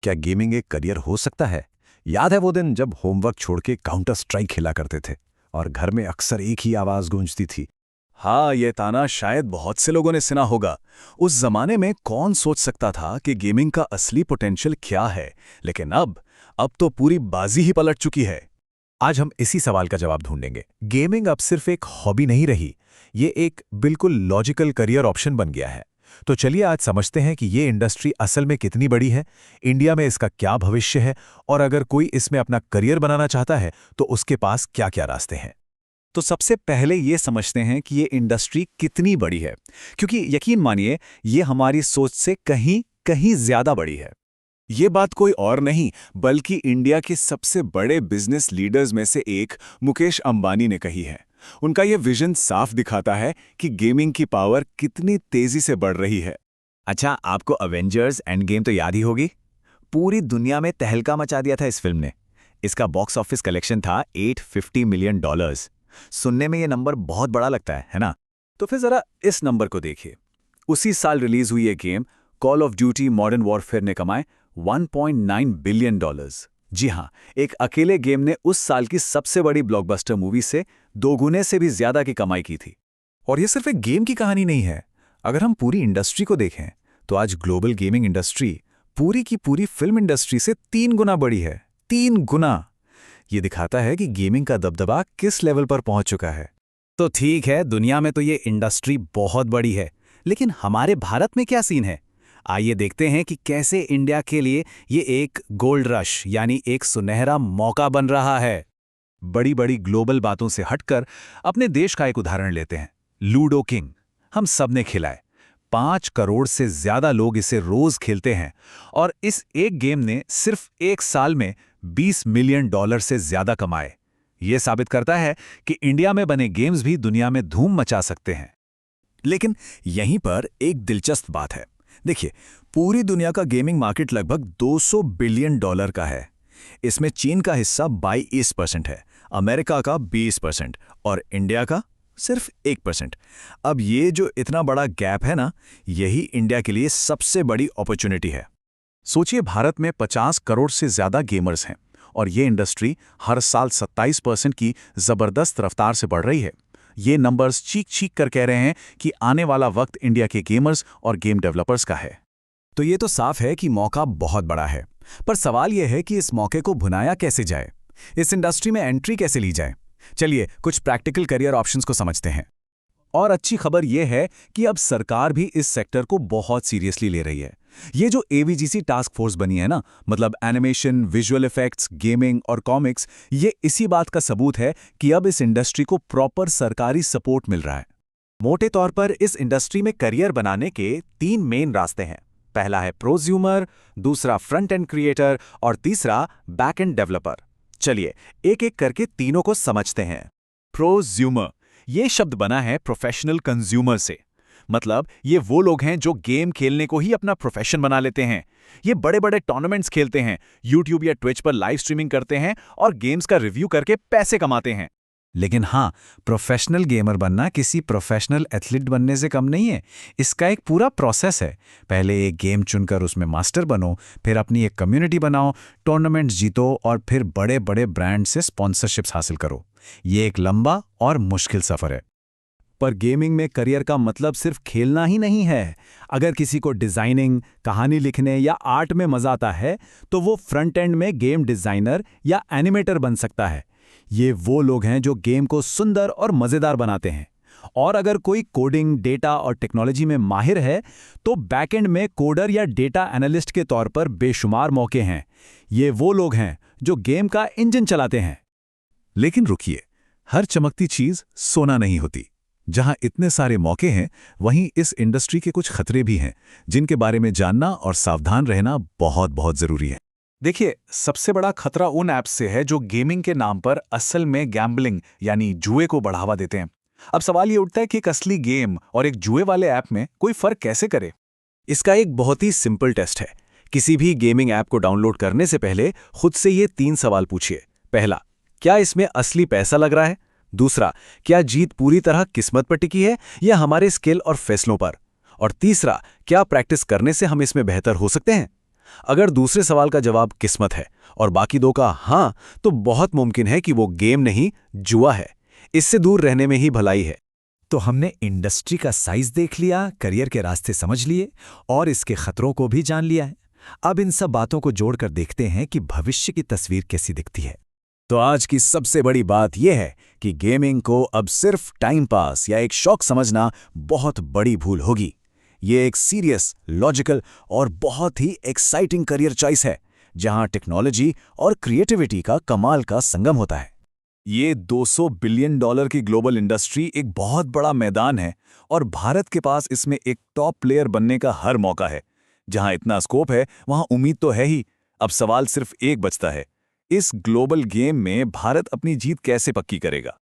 क्या गेमिंग एक करियर हो सकता है? याद है वो दिन जब होमवर्क छोड़ के काउंटर स्ट्राइक खेला करते थे और घर में अक्सर एक ही आवाज गूंजती थी। हाँ, ये ताना शायद बहुत से लोगों ने सुना होगा। उस जमाने में कौन सोच सकता था कि गेमिंग का असली पोटेंशियल क्या है, लेकिन अब तो पूरी बाजी ही पलट चुकी है। आज हम इसी सवाल का जवाब ढूंढेंगे। गेमिंग अब सिर्फ एक हॉबी नहीं रही, ये एक बिल्कुल लॉजिकल करियर ऑप्शन बन गया है। तो चलिए आज समझते हैं कि ये इंडस्ट्री असल में कितनी बड़ी है, इंडिया में इसका क्या भविष्य है, और अगर कोई इसमें अपना करियर बनाना चाहता है तो उसके पास क्या-क्या रास्ते हैं। तो सबसे पहले ये समझते हैं कि ये इंडस्ट्री कितनी बड़ी है, क्योंकि यकीन मानिए ये हमारी सोच से कहीं कहीं ज्यादा बड़ी है। ये बात कोई और नहीं बल्कि इंडिया के सबसे बड़े बिजनेस लीडर्स में से एक मुकेश अंबानी ने कही है। उनका ये विजन साफ दिखाता है कि गेमिंग की पावर कितनी तेजी से बढ़ रही है। अच्छा, आपको अवेंजर्स एंड गेम तो याद ही होगी। पूरी दुनिया में तहलका मचा दिया था इस फिल्म ने। इसका बॉक्स ऑफिस कलेक्शन था $850 मिलियन। सुनने में ये नंबर बहुत बड़ा लगता है ना? तो फिर जरा इस नंबर को देखिए। उसी साल रिलीज हुई ये game call of duty modern warfare ने कमाए $1.9 बिलियन। जी हाँ, एक अकेले गेम ने उस साल की सबसे बड़ी ब्लॉकबस्टर मूवी से 2 गुने से भी ज्यादा की कमाई की थी। और ये सिर्फ एक गेम की कहानी नहीं है। अगर हम पूरी इंडस्ट्री को देखें तो आज ग्लोबल गेमिंग इंडस्ट्री पूरी की पूरी फिल्म इंडस्ट्री से 3 गुना बड़ी है। 3 गुना। ये दिखाता है कि गेमिंग का दबदबा किस लेवल पर पहुंच चुका है। तो ठीक है, दुनिया में तो ये इंडस्ट्री बहुत बड़ी है, लेकिन हमारे भारत में क्या सीन है? आइए देखते हैं कि कैसे इंडिया के लिए ये एक गोल्ड रश यानी एक सुनहरा मौका बन रहा है। बड़ी बड़ी ग्लोबल बातों से हटकर अपने देश का एक उदाहरण लेते हैं। लूडो किंग हम सब ने खेला है। 5 करोड़ से ज्यादा लोग इसे रोज खेलते हैं और इस एक गेम ने सिर्फ एक साल में $20 मिलियन से ज्यादा कमाए। यह साबित करता है कि इंडिया में बने गेम्स भी दुनिया में धूम मचा सकते हैं। लेकिन यहीं पर एक दिलचस्प बात है। देखिए, पूरी दुनिया का गेमिंग मार्केट लगभग $200 बिलियन का है। इसमें चीन का हिस्सा 22% है, अमेरिका का 20% और इंडिया का सिर्फ 1%। अब ये जो इतना बड़ा गैप है ना, यही इंडिया के लिए सबसे बड़ी अपॉर्चुनिटी है। सोचिए, भारत में 50 करोड़ से ज्यादा गेमर्स हैं और ये इंडस्ट्री हर साल 27% की जबरदस्त रफ्तार से बढ़ रही है। ये नंबर्स चीख कर कह रहे हैं कि आने वाला वक्त इंडिया के गेमर्स और गेम डेवलपर्स का है। तो ये तो साफ है कि मौका बहुत बड़ा है, पर सवाल यह है कि इस मौके को भुनाया कैसे जाए, इस इंडस्ट्री में एंट्री कैसे ली जाए। चलिए कुछ प्रैक्टिकल करियर ऑप्शंस को समझते हैं। और अच्छी खबर यह है कि अब सरकार भी इस सेक्टर को बहुत सीरियसली ले रही है। ये जो एवीजीसी टास्क फोर्स बनी है ना, मतलब एनिमेशन, विजुअल इफेक्ट्स, गेमिंग और कॉमिक्स, ये इसी बात का सबूत है कि अब इस इंडस्ट्री को प्रॉपर सरकारी सपोर्ट मिल रहा है। मोटे तौर पर इस इंडस्ट्री में करियर बनाने के 3 मेन रास्ते हैं। पहला है प्रोज्यूमर, दूसरा फ्रंट एंड क्रिएटर और तीसरा बैक एंड डेवलपर। चलिए एक एक करके तीनों को समझते हैं। प्रोज्यूमर, ये शब्द बना है प्रोफेशनल कंज्यूमर से। मतलब ये वो लोग हैं जो गेम खेलने को ही अपना प्रोफेशन बना लेते हैं। ये बड़े बड़े टूर्नामेंट्स खेलते हैं, यूट्यूब या ट्विच पर लाइव स्ट्रीमिंग करते हैं और गेम्स का रिव्यू करके पैसे कमाते हैं। लेकिन हाँ, प्रोफेशनल गेमर बनना किसी प्रोफेशनल एथलीट बनने से कम नहीं है। इसका एक पूरा प्रोसेस है। पहले एक गेम चुनकर उसमें मास्टर बनो, फिर अपनी एक कम्युनिटी बनाओ, टूर्नामेंट्स जीतो और फिर बड़े बड़े ब्रांड से स्पॉन्सरशिप्स हासिल करो। ये एक लंबा और मुश्किल सफर है। पर गेमिंग में करियर का मतलब सिर्फ खेलना ही नहीं है। अगर किसी को डिजाइनिंग, कहानी लिखने या आर्ट में मजा आता है तो वो फ्रंट एंड में गेम डिजाइनर या एनिमेटर बन सकता है। ये वो लोग हैं जो गेम को सुंदर और मजेदार बनाते हैं। और अगर कोई कोडिंग, डेटा और टेक्नोलॉजी में माहिर है तो बैकएंड में कोडर या डेटा एनालिस्ट के तौर पर बेशुमार मौके हैं। ये वो लोग हैं जो गेम का इंजन चलाते हैं। लेकिन रुकिए, हर चमकती चीज सोना नहीं होती। जहां इतने सारे मौके हैं, वहीं इस इंडस्ट्री के कुछ खतरे भी हैं, जिनके बारे में जानना और सावधान रहना बहुत बहुत जरूरी है। देखिए, सबसे बड़ा खतरा उन ऐप्स से है जो गेमिंग के नाम पर असल में गैम्बलिंग यानी जुए को बढ़ावा देते हैं। अब सवाल ये उठता है कि एक असली गेम और एक जुए वाले ऐप में कोई फर्क कैसे करे। इसका एक बहुत ही सिंपल टेस्ट है। किसी भी गेमिंग ऐप को डाउनलोड करने से पहले खुद से ये 3 सवाल पूछिए। पहला, क्या इसमें असली पैसा लग रहा है? दूसरा, क्या जीत पूरी तरह किस्मत पर टिकी है या हमारे स्किल और फैसलों पर? और तीसरा, क्या प्रैक्टिस करने से हम इसमें बेहतर हो सकते हैं? अगर दूसरे सवाल का जवाब किस्मत है और बाकी दो का हाँ, तो बहुत मुमकिन है कि वो गेम नहीं, जुआ है। इससे दूर रहने में ही भलाई है। तो हमने इंडस्ट्री का साइज देख लिया, करियर के रास्ते समझ लिए और इसके खतरों को भी जान लिया है। अब इन सब बातों को जोड़कर देखते हैं कि भविष्य की तस्वीर कैसी दिखती है। तो आज की सबसे बड़ी बात यह है कि गेमिंग को अब सिर्फ टाइम पास या एक शौक समझना बहुत बड़ी भूल होगी। ये एक सीरियस, लॉजिकल और बहुत ही एक्साइटिंग करियर चॉइस है, जहां टेक्नोलॉजी और क्रिएटिविटी का कमाल का संगम होता है। ये $200 बिलियन की ग्लोबल इंडस्ट्री एक बहुत बड़ा मैदान है और भारत के पास इसमें एक टॉप प्लेयर बनने का हर मौका है। जहां इतना स्कोप है, वहां उम्मीद तो है ही। अब सवाल सिर्फ एक बचता है, इस ग्लोबल गेम में भारत अपनी जीत कैसे पक्की करेगा।